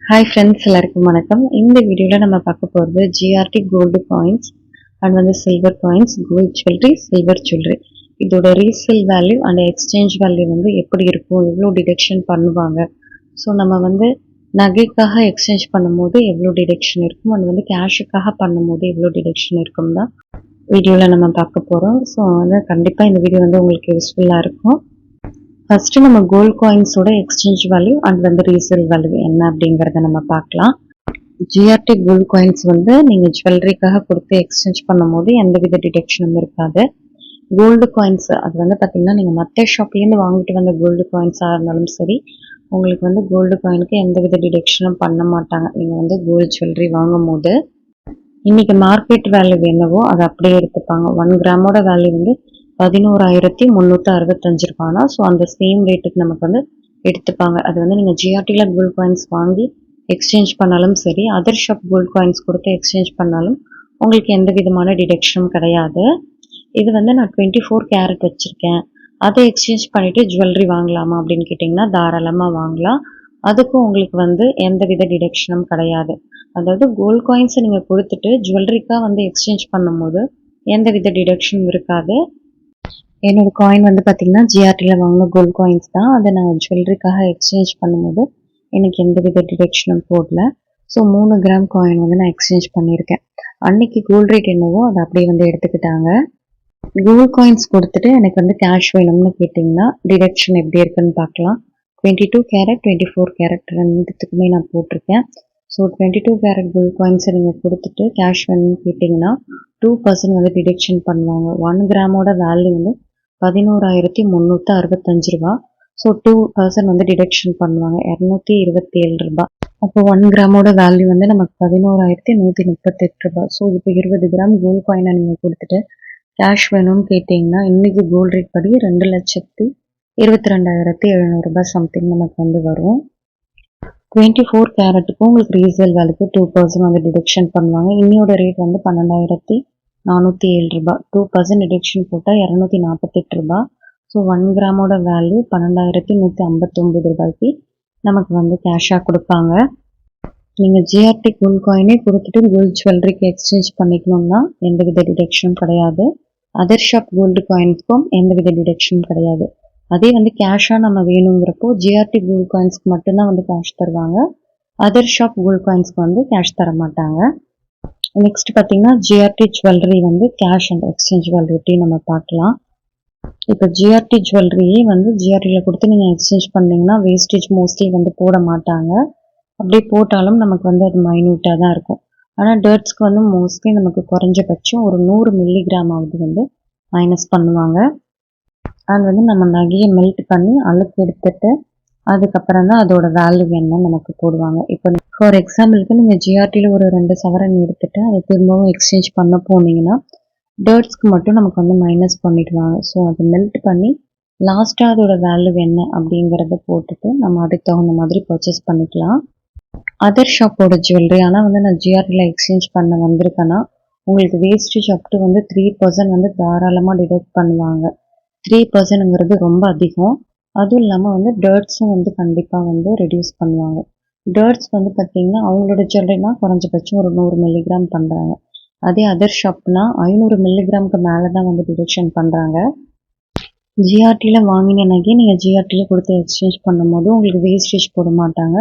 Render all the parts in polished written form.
Hi friends, எல்லாருக்கும் வணக்கம். இந்த வீடியோவில் நம்ம பார்க்க போகிறது GRT gold coins and silver coins, gold jewellery, silver jewellery. இதோட resale value and exchange value எப்படி இருக்கும், எவ்வளோ டிடக்ஷன் பண்ணுவாங்க. ஸோ நம்ம நகைக்காக எக்ஸ்சேஞ்ச் பண்ணும்போது எவ்வளோ டிடக்ஷன் இருக்கும் அண்ட் கேஷுக்காக பண்ணும்போது எவ்வளோ டிடக்ஷன் இருக்கும் தான் வீடியோவில் நம்ம பார்க்க போகிறோம். ஸோ கண்டிப்பாக இந்த வீடியோ உங்களுக்கு யூஸ்ஃபுல்லாக இருக்கும். ஃபர்ஸ்ட் நம்ம கோல்ட் காயின்ஸோட exchange value and resale value என்ன அப்படிங்கறத நம்ம பார்க்கலாம். ஜிஆர்டி கோல்ட் காயின்ஸ் நீங்க ஜுவல்லரிக்காக கொடுத்து எக்ஸ்சேஞ்ச் பண்ணும்போது எந்தவித டிடக்ஷனும் இருக்காது. கோல்டு காயின்ஸ் அது பார்த்தீங்கன்னா நீங்கள் மற்ற ஷாப்லேருந்து வாங்கிட்டு வந்த கோல்டு காயின்ஸாக இருந்தாலும் சரி, உங்களுக்கு கோல்டு காயினுக்கு எந்தவித டிடக்ஷனும் பண்ண மாட்டாங்க. நீங்கள் கோல்டு ஜுவல்லரி வாங்கும் போது இன்னைக்கு மார்க்கெட் வேல்யூ என்னவோ அதை அப்படியே எடுத்துப்பாங்க. 1 கிராமோட வேல்யூ 11,365 ரூபானா, ஸோ அந்த சேம் ரேட்டுக்கு நமக்கு எடுத்துப்பாங்க. அது நீங்கள் ஜிஆர்டியில் கோல்ட் காயின்ஸ் வாங்கி எக்ஸ்சேஞ்ச் பண்ணாலும் சரி, அதர் ஷாப் கோல்ட் காயின்ஸ் கொடுத்து எக்ஸ்சேஞ்ச் பண்ணாலும் உங்களுக்கு எந்த விதமான டிடக்ஷனும் கிடையாது. இது நான் 24 கேரட் வச்சுருக்கேன், அதை எக்ஸ்சேஞ்ச் பண்ணிவிட்டு ஜுவல்லரி வாங்கலாமா அப்படின்னு கேட்டிங்கன்னா தாராளமாக வாங்கலாம். அதுக்கும் உங்களுக்கு எந்த வித டிடக்ஷனும் கிடையாது. அதாவது கோல்ட் காயின்ஸை நீங்கள் கொடுத்துட்டு ஜுவல்லரிக்காக எக்ஸ்சேஞ்ச் பண்ணும்போது எந்த வித டிடக்ஷனும் இருக்காது. என்னோட காயின் பார்த்தீங்கன்னா ஜிஆர்டியில் வாங்கின கோல்ட் காயின்ஸ் தான். அதை நான் ஜுவல்லரிக்காக எக்ஸ்சேஞ்ச் பண்ணும்போது எனக்கு எந்த வித டிடக்ஷனும் போடல. ஸோ 3 கிராம் காயின் நான் எக்ஸ்சேஞ்ச் பண்ணியிருக்கேன். அன்னைக்கு கோல்ட் ரேட் என்னவோ அதை அப்படியே எடுத்துக்கிட்டாங்க. கோல்ட் காயின்ஸ் கொடுத்துட்டு எனக்கு கேஷ் வேணும்னு கேட்டிங்கன்னா டிடக்ஷன் எப்படி இருக்குன்னு பார்க்கலாம். 22 கேரட் 24 கேரட் ரெண்டுத்துக்குமே நான் போட்டிருக்கேன். ஸோ 22 கேரட் கோல்ட் காயின்ஸை நீங்கள் கொடுத்துட்டு கேஷ் வேணும்னு கேட்டிங்கன்னா 2% டிடக்ஷன் பண்ணுவாங்க. 1 கிராமோட வேல்யூ 11,365 ரூபா. ஸோ 2% டிடக்ஷன் பண்ணுவாங்க, 227 ரூபா. அப்போ 1 கிராமோட வேல்யூ நமக்கு 11,138 ரூபா. ஸோ இப்போ 20 கிராம் கோல்ட் காயினை நீங்கள் கொடுத்துட்டு கேஷ் வேணும்னு கேட்டிங்கன்னா இன்னைக்கு கோல்ட் ரேட் படி 2,22,700 ரூபாய் சம்திங் நமக்கு வரும். 24 கேரட்டுக்கும் உங்களுக்கு ரீசேல் வேல்யூக்கு 2% டிடக்ஷன் பண்ணுவாங்க. இன்னையோட ரேட் 12,407 ரூபாய். 2% டிடக்ஷன் போட்டால் 248 ரூபாய். ஸோ 1 கிராமோட வேல்யூ 12,159 ரூபாய்க்கு நமக்கு கேஷாக கொடுப்பாங்க. நீங்கள் ஜிஆர்டி கோல்ட் காயினே கொடுத்துட்டு கோல்டு ஜுவல்லரிக்கு எக்ஸ்சேஞ்ச் பண்ணிக்கணும்னா எந்தவித டிடக்ஷனும் கிடையாது. அதர் ஷாப் கோல்டு காயின்ஸ்க்கும் எந்தவித டிடக்ஷனும் கிடையாது. அதே கேஷாக நம்ம வேணுங்கிறப்போ ஜிஆர்டி கோல்ட் காயின்ஸ்க்கு மட்டும்தான் கேஷ் தருவாங்க. அதர் ஷாப் கோல்ட் காயின்ஸ்க்கு கேஷ் தர மாட்டாங்க. நெக்ஸ்ட் பார்த்தீங்கன்னா GRT jewellery cash and exchange வேல்யூட்டி நம்ம பார்க்கலாம். இப்போ ஜிஆர்டி ஜுவல்லரியே ஜிஆர்டியில் கொடுத்து நீங்கள் எக்ஸ்சேஞ்ச் பண்ணிங்கன்னா வேஸ்டேஜ் மோஸ்ட்லி போட மாட்டாங்க. அப்படியே போட்டாலும் நமக்கு அது மைன்யூட்டாக தான் இருக்கும். ஆனால் டர்ட்ஸ்க்கு மோஸ்ட்லி நமக்கு குறைஞ்சபட்சம் ஒரு 100 மில்லிகிராமாவது மைனஸ் பண்ணுவாங்க. அண்ட் நம்ம நகையை மெல்ட் பண்ணி அழுக்கு எடுத்துட்டு அதுக்கப்புறம் தான் அதோட வேல்யூ என்னன்னு நமக்கு போடுவாங்க. இப்போ ஃபார் எக்ஸாம்பிளுக்கு நீங்கள் ஜிஆர்டியில் ஒரு 2 சவரன் எடுத்துட்டு அதை திரும்பவும் எக்ஸ்சேஞ்ச் பண்ண போனீங்கன்னா டர்ட்ஸ்க்கு மட்டும் நமக்கு மைனஸ் பண்ணிடுவாங்க. ஸோ அதை மெல்ட் பண்ணி லாஸ்ட்டாக அதோட வேல்யூ என்ன அப்படிங்கிறத போட்டுட்டு நம்ம அதுக்கு தகுந்த மாதிரி பர்ச்சேஸ் பண்ணிக்கலாம். அதர் ஷாப்போட ஜுவல்லரி ஆனால் நான் ஜிஆர்டியில் எக்ஸ்சேஞ்ச் பண்ண வந்திருக்கேன்னா உங்களுக்கு வேஸ்டேஜ் அப் டு 3% தாராளமாக டிடக்ட் பண்ணுவாங்க. 3%ங்கிறது ரொம்ப அதிகம். அதுவும் இல்லாமல் டர்ட்ஸும் கண்டிப்பாக ரெடியூஸ் பண்ணுவாங்க. டர்ட்ஸ் பார்த்தீங்கன்னா அவங்களோட ஜுவல்லரினா குறைஞ்சபட்சம் ஒரு 100 மில்லிகிராம் பண்ணுறாங்க. அதே அதர் ஷாப்னா 500 மில்லிகிராமுக்கு மேலே தான் டிடக்ஷன் பண்ணுறாங்க. ஜிஆர்டியில் வாங்கின நகை நீங்கள் ஜிஆர்டியில் கொடுத்து எக்ஸ்சேஞ்ச் பண்ணும்போது உங்களுக்கு வேஸ்டேஜ் போட மாட்டாங்க.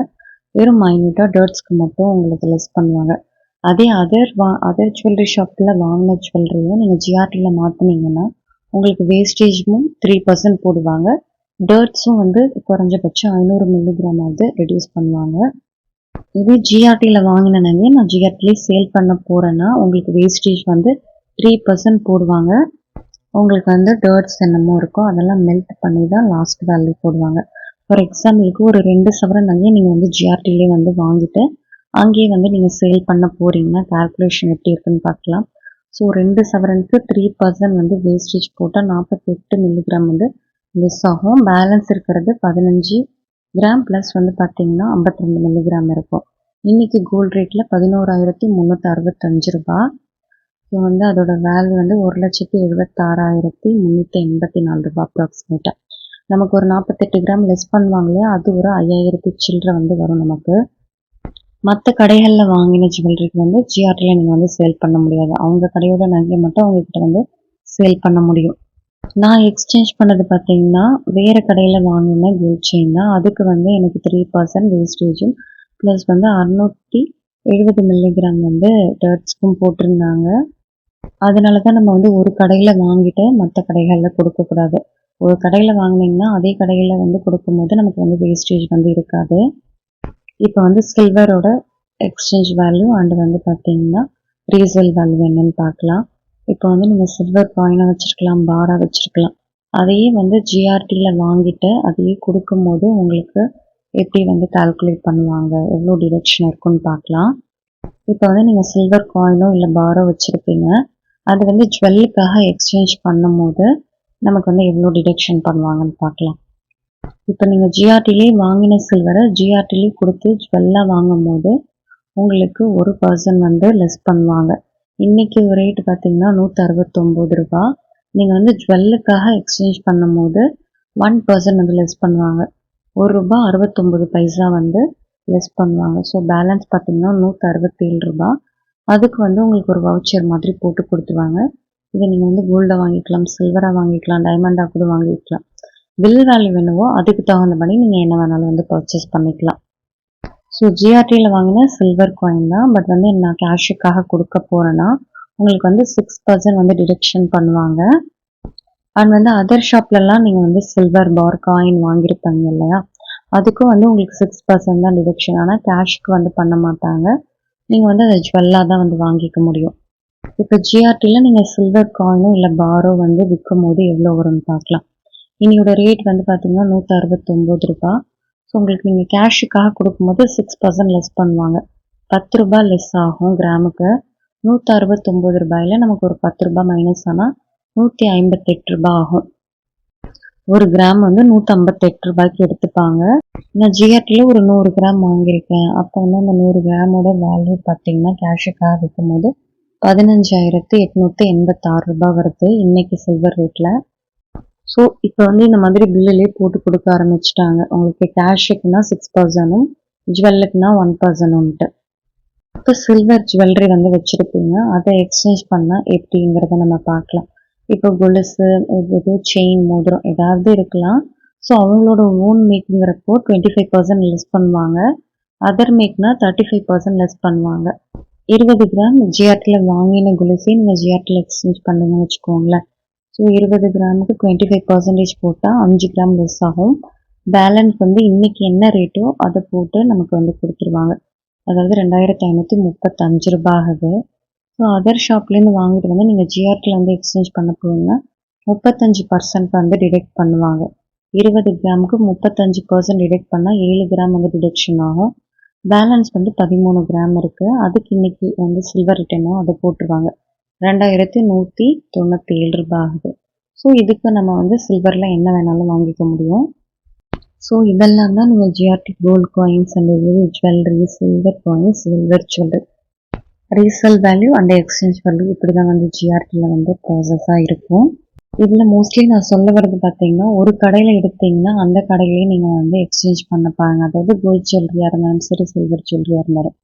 வெறும் மைன்யூட்டாக டர்ட்ஸ்க்கு மட்டும் உங்களுக்கு லெஸ் பண்ணுவாங்க. அதே அதர் ஜுவல்லரி ஷாப்பில் வாங்கின ஜுவல்லரியை நீங்கள் ஜிஆர்டியில் மாற்றினீங்கன்னா உங்களுக்கு வேஸ்டேஜும் 3% போடுவாங்க. டர்ட்ஸும் குறைஞ்சபட்சம் 500 மில்லிகிராமாவது ரெடியூஸ் பண்ணுவாங்க. இதே ஜிஆர்டியில் வாங்கின நகையை நான் ஜிஆர்டிலே சேல் பண்ண போகிறேன்னா உங்களுக்கு வேஸ்டேஜ் 3% போடுவாங்க. உங்களுக்கு டர்ட்ஸ் என்னமோ இருக்கும் அதெல்லாம் மெல்ட் பண்ணி தான் லாஸ்ட் வேல்யூ போடுவாங்க. ஃபார் எக்ஸாம்பிளுக்கு ஒரு 2 சவரன் நகையை நீங்கள் ஜிஆர்டிலே வாங்கிட்டு அங்கேயே நீங்கள் சேல் பண்ண போகிறீங்கன்னா கால்குலேஷன் எப்படி இருக்குன்னு பார்க்கலாம். ஸோ 2 சவரனுக்கு 3% வேஸ்டேஜ் போட்டால் 48 மில்லிகிராம் லெஸ் ஆகும். பேலன்ஸ் இருக்கிறது 15 கிராம் ப்ளஸ் பார்த்தீங்கன்னா 52 மில்லிகிராம் இருக்கும். இன்னைக்கு கோல்ட் ரேட்டில் 11,365 ரூபா. ஸோ அதோட வேல்யூ 1,76,384 ரூபா அப்ராக்சிமேட்டாக. நமக்கு ஒரு 48 கிராம் லெஸ் பண்ணுவாங்களே, அது ஒரு 5,000 சில்லரை வரும் நமக்கு. மற்ற கடைகளில் வாங்கின ஜுவல்லரிக்கு வந்து ஜிஆர்டியில் நீங்கள் வந்து சேல் பண்ண முடியாது. அவங்க கடையோட நகையை மட்டும் அவங்கக்கிட்ட வந்து சேல் பண்ண முடியும். நான் எக்ஸ்சேஞ்ச் பண்ணது பார்த்தீங்கன்னா வேறு கடையில் வாங்கின கோல்ட் செயின் தான். அதுக்கு வந்து எனக்கு 3% வேஸ்டேஜும் ப்ளஸ் வந்து 670 மில்லிகிராம் வந்து டர்ட்ஸ்க்கும் போட்டிருந்தாங்க. அதனால தான் நம்ம வந்து ஒரு கடையில் வாங்கிட்டு மற்ற கடைகளில் கொடுக்கக்கூடாது. ஒரு கடையில் வாங்கினீங்கன்னா அதே கடையில் வந்து கொடுக்கும்போது நமக்கு வந்து வேஸ்டேஜ் வந்து இருக்காது. இப்போ வந்து சில்வரோட எக்ஸ்சேஞ்ச் வேல்யூ அண்டு வந்து பார்த்தீங்கன்னா ரீசேல் வேல்யூ என்னன்னு பார்க்கலாம். இப்போ வந்து நீங்கள் சில்வர் காயினாக வச்சுருக்கலாம், பாராக வச்சுருக்கலாம். அதையே வந்து ஜிஆர்டியில் வாங்கிட்டு அதையே கொடுக்கும்போது உங்களுக்கு எப்படி வந்து கால்குலேட் பண்ணுவாங்க, எவ்வளோ டிடக்ஷன் இருக்குன்னு பார்க்கலாம். இப்போ வந்து நீங்கள் சில்வர் காயினோ இல்லை பாரோ வச்சுருப்பீங்க. அது வந்து ஜுவல்லுக்காக எக்ஸ்சேஞ்ச் பண்ணும்போது நமக்கு வந்து எவ்வளோ டிடக்ஷன் பண்ணுவாங்கன்னு பார்க்கலாம். இப்போ நீங்கள் ஜிஆர்டிலே வாங்கின சில்வரை ஜிஆர்டிலே கொடுத்து ஜுவல்லாக வாங்கும் போது உங்களுக்கு 1% வந்து லெஸ் பண்ணுவாங்க. இன்றைக்கி ரேட்டு பார்த்தீங்கன்னா 169 ரூபா. நீங்கள் வந்து ஜுவல்லுக்காக எக்ஸ்சேஞ்ச் பண்ணும் போது 1% வந்து லெஸ் பண்ணுவாங்க. ₹1.69 வந்து லெஸ் பண்ணுவாங்க. ஸோ பேலன்ஸ் பார்த்தீங்கன்னா 167 ரூபா. அதுக்கு வந்து உங்களுக்கு ஒரு வவுச்சர் மாதிரி போட்டு கொடுத்துருவாங்க. இதை நீங்கள் வந்து கோல்டாக வாங்கிக்கலாம், சில்வராக வாங்கிக்கலாம், டைமண்டாக கூட வாங்கிக்கலாம். பில் வேல்யூ என்னவோ அதுக்கு தகுந்தபடி நீங்கள் என்ன வேணாலும் வந்து பர்ச்சேஸ் பண்ணிக்கலாம். ஸோ ஜிஆர்டியில் வாங்கின சில்வர் காயின் தான். பட் வந்து நான் கேஷுக்காக கொடுக்க போகிறேன்னா உங்களுக்கு வந்து 6% வந்து டிடக்ஷன் பண்ணுவாங்க. அண்ட் வந்து அதர் ஷாப்லலாம் நீங்கள் வந்து சில்வர் பார் காயின் வாங்கியிருப்பாங்க இல்லையா, அதுக்கும் வந்து உங்களுக்கு 6% தான் டிடக்ஷன். ஆனால் கேஷுக்கு வந்து பண்ண மாட்டாங்க. நீங்கள் வந்து அதை ஜுவல்லாக தான் வந்து வாங்கிக்க முடியும். இப்போ ஜிஆர்டியில் நீங்கள் சில்வர் காயினோ இல்லை பாரோ வந்து விற்கும் போது எவ்வளோ வரும்னு பார்க்கலாம். இன்னையோட ரேட் வந்து பார்த்தீங்கன்னா 169 ரூபா. ஸோ உங்களுக்கு நீங்கள் கேஷுக்காக கொடுக்கும்போது 6% லெஸ் பண்ணுவாங்க. 10 ரூபா லெஸ் ஆகும் கிராமுக்கு. 169 ரூபாயில் நமக்கு ஒரு 10 ரூபா மைனஸ் ஆனால் 158 ரூபா ஆகும். ஒரு கிராம் வந்து 158 ரூபாய்க்கு எடுத்துப்பாங்க. நான் ஜிஆர்டியில் ஒரு 100 கிராம் வாங்கியிருக்கேன். அப்போ வந்து அந்த 100 கிராமோட வேல்யூ பார்த்தீங்கன்னா கேஷுக்காக விற்கும் போது 15,886 ரூபா வருது இன்னைக்கு சில்வர் ரேட்டில். ஸோ இப்போ வந்து இந்த மாதிரி பில்லுலேயே போட்டு கொடுக்க ஆரம்பிச்சிட்டாங்க. உங்களுக்கு கேஷுக்குன்னா 6%ம் ஜுவல்லுக்குன்னா 1%ன்ட்டு. இப்போ சில்வர் ஜுவல்லரி வந்து வச்சுருப்பீங்க, அதை எக்ஸ்சேஞ்ச் பண்ணால் எப்படிங்கிறத நம்ம பார்க்கலாம். இப்போ கொலுசு, ஏதோ செயின், மோதிரம் ஏதாவது இருக்கலாம். ஸோ அவங்களோட ஓன் மேக்குங்கிறப்போ 25% லெஸ் பண்ணுவாங்க. அதர் மேக்னா 35% லெஸ் பண்ணுவாங்க. 20 கிராம் ஜிஆர்டியில் வாங்கின கொலுசே நீங்கள் ஜிஆர்டியில் எக்ஸ்சேஞ்ச் பண்ணுங்கன்னு வச்சுக்கோங்களேன். ஸோ 20 கிராமுக்கு 25% போட்டால் 5 கிராம் லெஸ் ஆகும். பேலன்ஸ் வந்து இன்றைக்கி என்ன ரேட்டோ அதை போட்டு நமக்கு வந்து கொடுத்துருவாங்க. அதாவது 2,535 ரூபா ஆகுது. ஸோ அதர் ஷாப்லேருந்து வாங்கிட்டு வந்து நீங்கள் ஜிஆர்டியில் வந்து எக்ஸ்சேஞ்ச் பண்ண போவீங்கன்னா 35% வந்து டிடெக்ட் பண்ணுவாங்க. 20 கிராமுக்கு 35% டிடெக்ட் பண்ணால் 7 கிராம் வந்து டிடெக்ஷன் ஆகும். பேலன்ஸ் வந்து 13 கிராம் இருக்குது. அதுக்கு இன்றைக்கி வந்து சில்வர் ரிட்டனோ அதை போட்டுருவாங்க. 2,197 ரூபா ஆகுது. ஸோ இதுக்கு நம்ம வந்து சில்வரில் என்ன வேணாலும் வாங்கிக்க முடியும். ஸோ இதெல்லாம் தான் நீங்கள் GRT gold coins and jewellery, silver coins, silver jewellery resale value and exchange value இப்படி தான் வந்து ஜிஆர்டியில் வந்து ப்ராசஸாக இருக்கும். இதில் மோஸ்ட்லி நான் சொல்ல வர்றது பார்த்தீங்கன்னா ஒரு கடையில் எடுத்தீங்கன்னா அந்த கடையிலேயே நீங்கள் வந்து எக்ஸ்சேஞ்ச் பண்ண பாருங்க. அதாவது கோல்டு ஜுவல்லரியாக இருந்தாலும் சரி, சில்வர் ஜுவல்லரியாக இருந்தாலும்.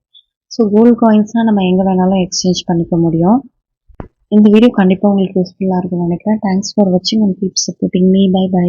ஸோ கோல்டு காயின்ஸ்னால் நம்ம எங்கே வேணாலும் எக்ஸ்சேஞ்ச் பண்ணிக்க முடியும். இந்த வீடியோ கண்டிப்பாக உங்களுக்கு யூஸ்ஃபுல்லாக இருக்கும்னு நினைக்கிறேன். தேங்க்ஸ் ஃபார் வாட்சிங் and keep supporting me. Bye by.